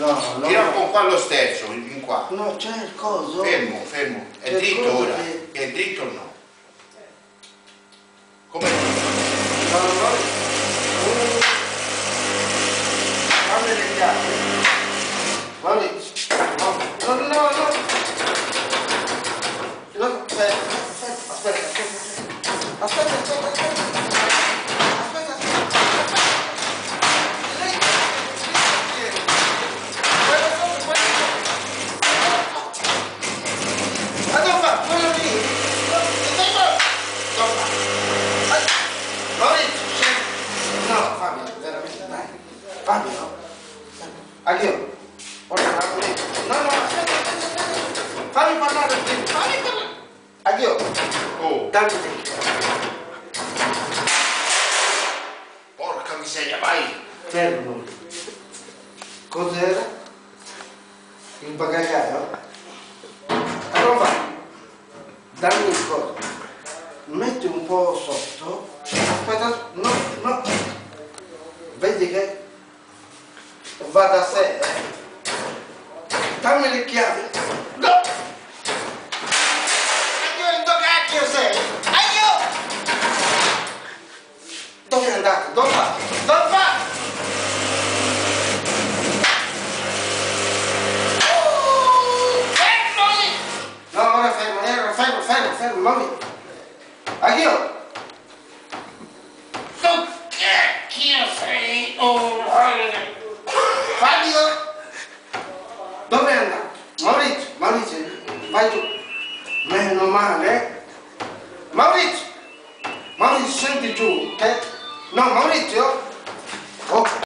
No, no. Tira un po' qua lo sterzo, in qua. No, c'è il coso. Fermo, fermo. È C'è il dritto coso ora. che- È dritto o no? Come? No, no. Fammi le chiavi. Maurizio. No, no, no, no. No, aspetta. Fabio, Addio. No, aspetta. Fammi parlare. Addio. Oh, Dammi te. porca miseria, vai. Fermo. Cos'era? Il bagagliaio? Allora vai. Dammi il coso. Metti un po' sotto. Aspetta. No. Vedi che va da sé. Dammi le chiavi. No! Addio, dove cacchio sei? Addio! Dove è andato? Dove va? Dove va? Fermoli! No, ora fermo, mamma. Addio! Chi sei? Oh, Fabio! Dove è andato? Maurizio, vai tu. Meno male. Maurizio, scendi giù, no, Maurizio? Oh.